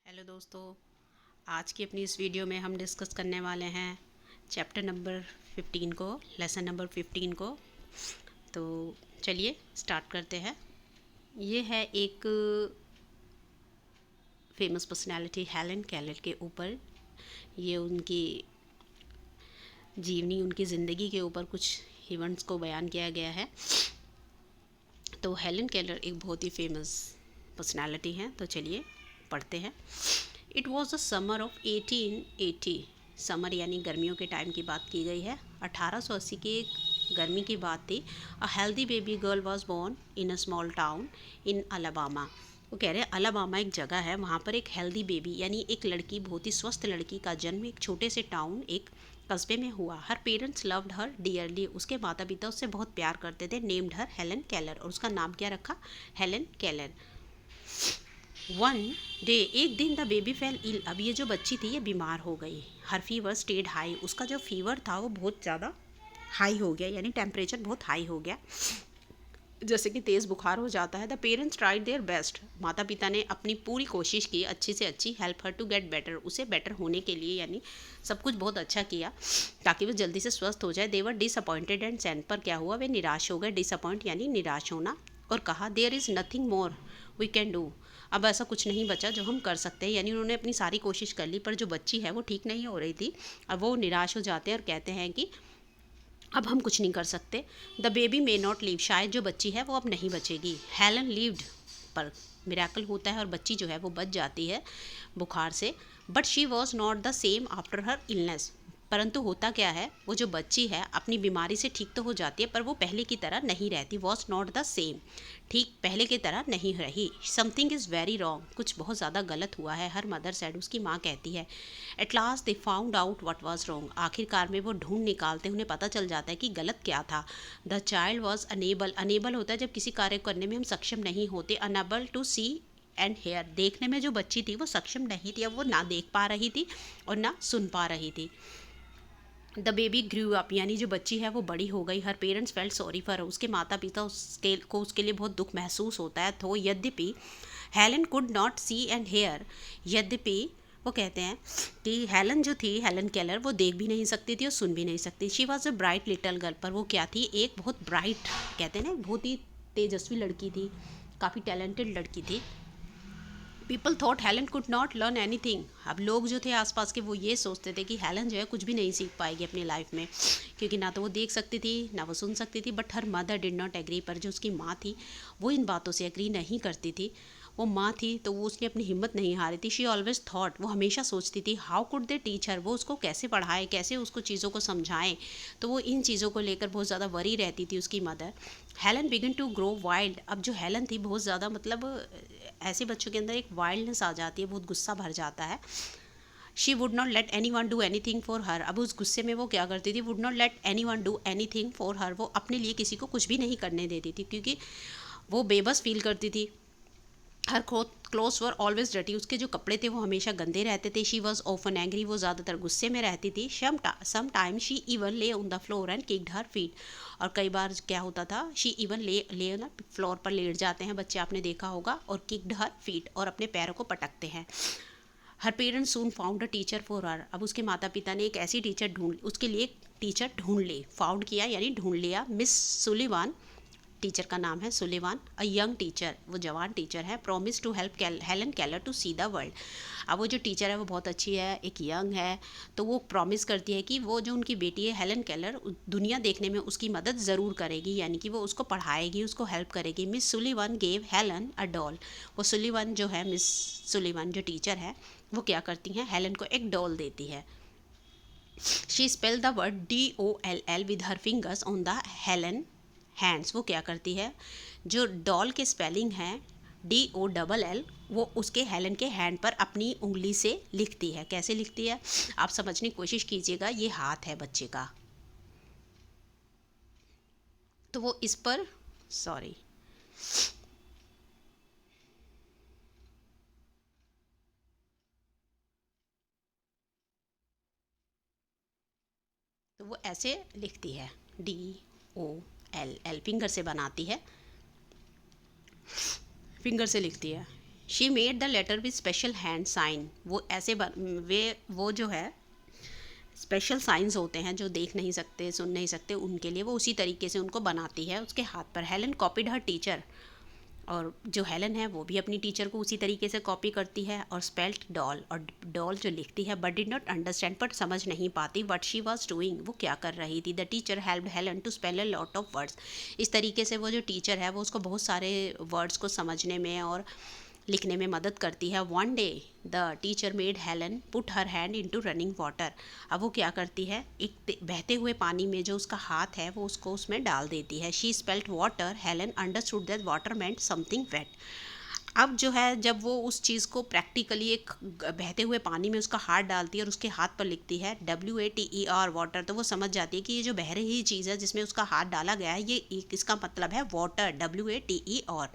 Hello दोस्तों, आज की अपनी इस वीडियो में हम डिस्कस करने वाले हैं चैप्टर नंबर 15 को, लेसन नंबर 15 को। तो चलिए स्टार्ट करते हैं। ये है एक फेमस पर्सनालिटी हेलन केलर के ऊपर। ये उनकी जीवनी, उनकी ज़िंदगी के ऊपर कुछ इवेंट्स को बयान किया गया है। तो हेलन केलर एक बहुत ही फेमस पर्सनालिटी हैं। तो चलिए पढ़ते हैं। It was the summer of 1880। Summer यानी गर्मियों के टाइम की बात की गई है। 1880 की एक गर्मी की बात थी। A healthy baby girl was born in a small town in Alabama. वो कह रहे हैं अलाबामा एक जगह है, वहाँ पर एक हेल्दी बेबी यानी एक लड़की, बहुत ही स्वस्थ लड़की का जन्म एक छोटे से टाउन, एक कस्बे में हुआ। हर पेरेंट्स लव्ड हर डियरली। उसके माता पिता उससे बहुत प्यार करते थे। नेम्ड हर हेलन केलर, और उसका नाम क्या रखा? Helen Keller. वन डे, एक दिन द बेबी फेल इल। अब ये जो बच्ची थी ये बीमार हो गई। हर फीवर स्टेड हाई। उसका जो फीवर था वो बहुत ज़्यादा हाई हो गया, यानी टेम्परेचर बहुत हाई हो गया, जैसे कि तेज़ बुखार हो जाता है। The parents tried their best. माता पिता ने अपनी पूरी कोशिश की, अच्छी से अच्छी, help her to get better, उसे बेटर होने के लिए, यानी सब कुछ बहुत अच्छा किया ताकि वो जल्दी से स्वस्थ हो जाए। देवर डिसअपॉइंटेड एंड सेंट। पर क्या हुआ? वे निराश हो गए। डिसअपॉइंट यानी निराश होना। और कहा there is nothing more we can do. अब ऐसा कुछ नहीं बचा जो हम कर सकते हैं, यानी उन्होंने अपनी सारी कोशिश कर ली पर जो बच्ची है वो ठीक नहीं हो रही थी। अब वो निराश हो जाते हैं और कहते हैं कि अब हम कुछ नहीं कर सकते। The baby may not leave. शायद जो बच्ची है वो अब नहीं बचेगी। हेलन लीव्ड, पर मिराकल होता है और बच्ची जो है वो बच जाती है बुखार से। But she was not the same after her illness. परंतु होता क्या है, वो जो बच्ची है अपनी बीमारी से ठीक तो हो जाती है पर वो पहले की तरह नहीं रहती। वॉज नॉट द सेम, ठीक पहले की तरह नहीं रही। Something is very wrong. कुछ बहुत ज़्यादा गलत हुआ है। हर मदर सैड, उसकी माँ कहती है। At last they found out what was wrong. आखिरकार में वो ढूंढ निकालते, उन्हें पता चल जाता है कि गलत क्या था। The child was unable. Unable होता है जब किसी कार्य करने में हम सक्षम नहीं होते। Unable to see and hear. देखने में जो बच्ची थी वो सक्षम नहीं थी। अब वो ना देख पा रही थी और ना सुन पा रही थी। द बेबी ग्रू अप, यानी जो बच्ची है वो बड़ी हो गई। हर पेरेंट्स फेल्ट सॉरी फॉर। उसके माता पिता उसके लिए बहुत दुख महसूस होता है। तो यद्यपि Helen could not see and hear, यद्यपि वो कहते हैं कि हेलन जो थी, हेलन केलर, वो देख भी नहीं सकती थी और सुन भी नहीं सकती। She was a bright little girl. पर वो क्या थी? एक बहुत ब्राइट, कहते हैं ना, बहुत ही तेजस्वी लड़की थी, काफ़ी टैलेंटेड लड़की थी। People thought Helen could not learn any thing. अब लोग जो थे आसपास के वो ये सोचते थे कि हेलन जो है कुछ भी नहीं सीख पाएगी अपनी लाइफ में, क्योंकि ना तो वो देख सकती थी ना वो सुन सकती थी। But her mother did not agree. पर जो उसकी माँ थी वो इन बातों से एग्री नहीं करती थी। वो माँ थी तो वो उसने अपनी हिम्मत नहीं हारी थी। शी ऑलवेज थॉट, वो हमेशा सोचती थी, हाउ कुड दे टीच हर, वो उसको कैसे पढ़ाए, कैसे उसको चीज़ों को समझाएं। तो वो इन चीज़ों को लेकर बहुत ज़्यादा वरी रहती थी उसकी mother. Helen began to grow wild. अब जो हेलन थी बहुत ज़्यादा, मतलब ऐसे बच्चों के अंदर एक वाइल्डनेस आ जाती है, बहुत गुस्सा भर जाता है। She would not let any one do any thing for her. अब उस गुस्से में वो क्या करती थी? Would not let any one do any thing for her. वो अपने लिए किसी को कुछ भी नहीं करने देती थी, क्योंकि वो बेबस फील करती थी। हर क्लोथ्स वर ऑलवेज डर्टी। उसके जो कपड़े थे वो हमेशा गंदे रहते थे। She was often angry. वो ज़्यादातर गुस्से में रहती थी। सम टाइम शी इवन ले on the floor and kicked her feet. और कई बार क्या होता था, शी इवन ले ना फ्लोर पर लेट जाते हैं बच्चे, आपने देखा होगा, और किक्ड हर फीट, और अपने पैरों को पटकते हैं। Her parents soon found a teacher for her. अब उसके माता पिता ने एक ऐसी टीचर उसके लिए एक टीचर ढूंढ ली। फाउंड किया यानी ढूंढ लिया। मिस सुलिवान, टीचर का नाम है सुलिवान। अ यंग टीचर, वो जवान टीचर है। Promise to help Helen Keller to see the world. अब वो जो टीचर है वो बहुत अच्छी है, एक यंग है, तो वो प्रॉमिस करती है कि वो जो उनकी बेटी है हेलन केलर, दुनिया देखने में उसकी मदद ज़रूर करेगी, यानी कि वो उसको पढ़ाएगी, उसको हेल्प करेगी। Miss Sullivan gave Helen a doll. वो सुलिवान जो है, मिस सुलिवान जो टीचर है, वो क्या करती हैं? हेलन को एक डॉल देती है। She spell the word DOLL with her fingers on the Helen hands. वो क्या करती है? जो डॉल के स्पेलिंग है DOLL, वो उसके हेलन के हैंड पर अपनी उंगली से लिखती है। कैसे लिखती है आप समझने की कोशिश कीजिएगा। ये हाथ है बच्चे का, तो वो इस पर, सॉरी, तो वो ऐसे लिखती है DOLL, फिंगर से बनाती है, फिंगर से लिखती है। She made the letter with special hand sign, वो ऐसे वो जो है स्पेशल साइंस होते हैं जो देख नहीं सकते सुन नहीं सकते, उनके लिए वो उसी तरीके से उनको बनाती है उसके हाथ पर। हेलन कॉपीड हर टीचर, और जो हेलन है वो भी अपनी टीचर को उसी तरीके से कॉपी करती है। और स्पेल्ट डॉल, और डॉल जो लिखती है, बट डिड नॉट अंडरस्टैंड, पर समझ नहीं पाती व्हाट शी वाज डूइंग, वो क्या कर रही थी। The teacher helped Helen to spell a lot of words, इस तरीके से वो जो टीचर है वो उसको बहुत सारे वर्ड्स को समझने में और लिखने में मदद करती है। One day the teacher made Helen put her hand into running water, अब वो क्या करती है, एक बहते हुए पानी में जो उसका हाथ है वो उसको उसमें डाल देती है। She spelt water, Helen understood that water meant something wet. अब जो है जब वो उस चीज़ को प्रैक्टिकली एक बहते हुए पानी में उसका हाथ डालती है और उसके हाथ पर लिखती है WATER वाटर, तो वो समझ जाती है कि ये जो बह रही चीज़ है जिसमें उसका हाथ डाला गया है, ये इसका मतलब है water, WATER।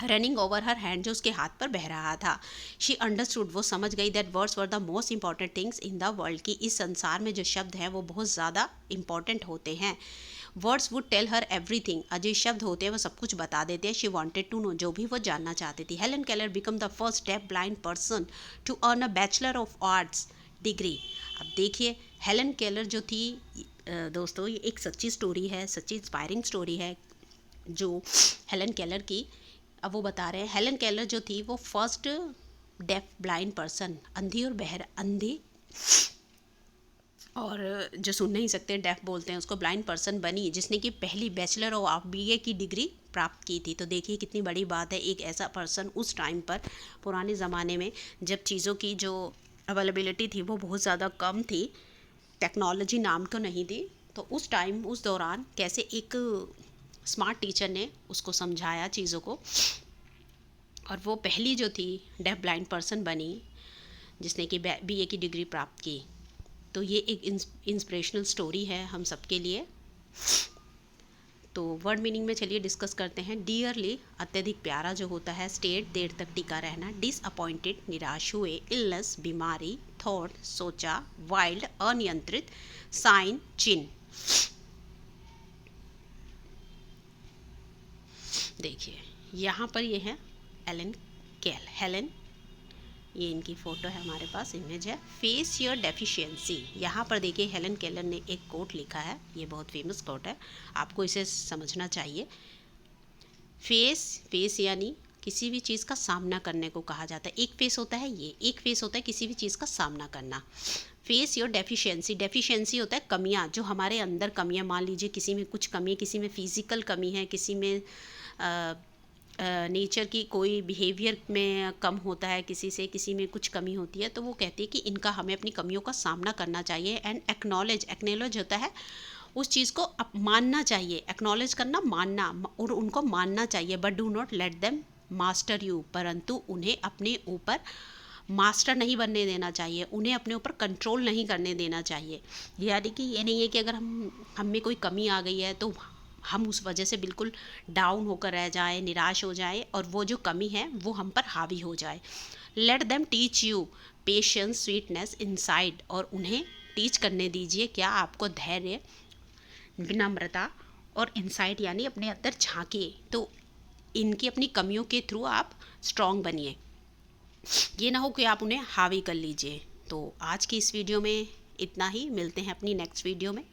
Running over her hand, जो उसके हाथ पर बह रहा था। शी अंडरस्टूड, वो समझ गई that words were the most important things in the world, की इस संसार में जो शब्द हैं वो बहुत ज़्यादा इंपॉर्टेंट होते हैं। Words would tell her everything, जो शब्द होते हैं वो सब कुछ बता देते हैं। शी वॉन्टेड टू नो, जो भी वो जानना चाहती थी। Helen Keller become the first deaf blind person to earn a bachelor of arts degree. अब देखिए हेलन केलर जो थी, दोस्तों ये एक सच्ची स्टोरी है, सच्ची इंस्पायरिंग स्टोरी है जो हेलन केलर की। अब वो बता रहे हैं हेलन केलर जो थी वो फर्स्ट डेफ ब्लाइंड पर्सन, अंधी और अंधी और जो सुन नहीं सकते डेफ बोलते हैं उसको, ब्लाइंड पर्सन बनी जिसने कि पहली बैचलर ऑफ BA की डिग्री प्राप्त की थी। तो देखिए कितनी बड़ी बात है, एक ऐसा पर्सन उस टाइम पर, पुराने ज़माने में जब चीज़ों की जो अवेलेबिलिटी थी वो बहुत ज़्यादा कम थी, टेक्नोलॉजी नाम तो नहीं थी, तो उस टाइम उस दौरान कैसे एक स्मार्ट टीचर ने उसको समझाया चीज़ों को, और वो पहली जो थी डेफ ब्लाइंड पर्सन बनी जिसने कि BA की डिग्री प्राप्त की। तो ये एक इंस्पिरेशनल स्टोरी है हम सबके लिए। तो वर्ड मीनिंग में चलिए डिस्कस करते हैं। डियरली, अत्यधिक प्यारा जो होता है, स्टेट, देर तक टिका रहना, डिसअपॉइंटेड, निराश हुए, इलनेस, बीमारी, थॉट, सोचा, वाइल्ड, अनियंत्रित, साइन, चिन्ह। देखिए यहाँ पर ये है हेलन, ये इनकी फ़ोटो है, हमारे पास इमेज है। फेस योर डेफिशिएंसी, यहाँ पर देखिए हेलन केलर ने एक कोट लिखा है, ये बहुत फेमस कोट है, आपको इसे समझना चाहिए। फेस यानी किसी भी चीज़ का सामना करने को कहा जाता है। एक फेस होता है ये, एक फेस होता है किसी भी चीज़ का सामना करना। फेस योर डेफिशिएंसी, डेफिशिएंसी होता है कमियां, जो हमारे अंदर कमियां, मान लीजिए किसी में कुछ कमी है, किसी में फिजिकल कमी है, किसी में नेचर की कोई बिहेवियर में कम होता है, किसी में कुछ कमी होती है, तो वो कहती है कि इनका हमें अपनी कमियों का सामना करना चाहिए। एंड एक्नॉलेज होता है उस चीज़ को मानना चाहिए, एक्नॉलेज करना, मानना, और उनको मानना चाहिए। But do not let them master you, परंतु उन्हें अपने ऊपर मास्टर नहीं बनने देना चाहिए, उन्हें अपने ऊपर कंट्रोल नहीं करने देना चाहिए। यानी कि ये नहीं है कि अगर हम में कोई कमी आ गई है तो हम उस वजह से बिल्कुल डाउन होकर रह जाए, निराश हो जाए, और वो जो कमी है वो हम पर हावी हो जाए। Let them teach you patience, sweetness inside, और उन्हें टीच करने दीजिए क्या, आपको धैर्य, विनम्रता और इनसाइट यानी अपने अंदर झांकिए। तो इनकी अपनी कमियों के थ्रू आप स्ट्रॉन्ग बनिए, ये ना हो कि आप उन्हें हावी कर लीजिए। तो आज की इस वीडियो में इतना ही, मिलते हैं अपनी नेक्स्ट वीडियो में।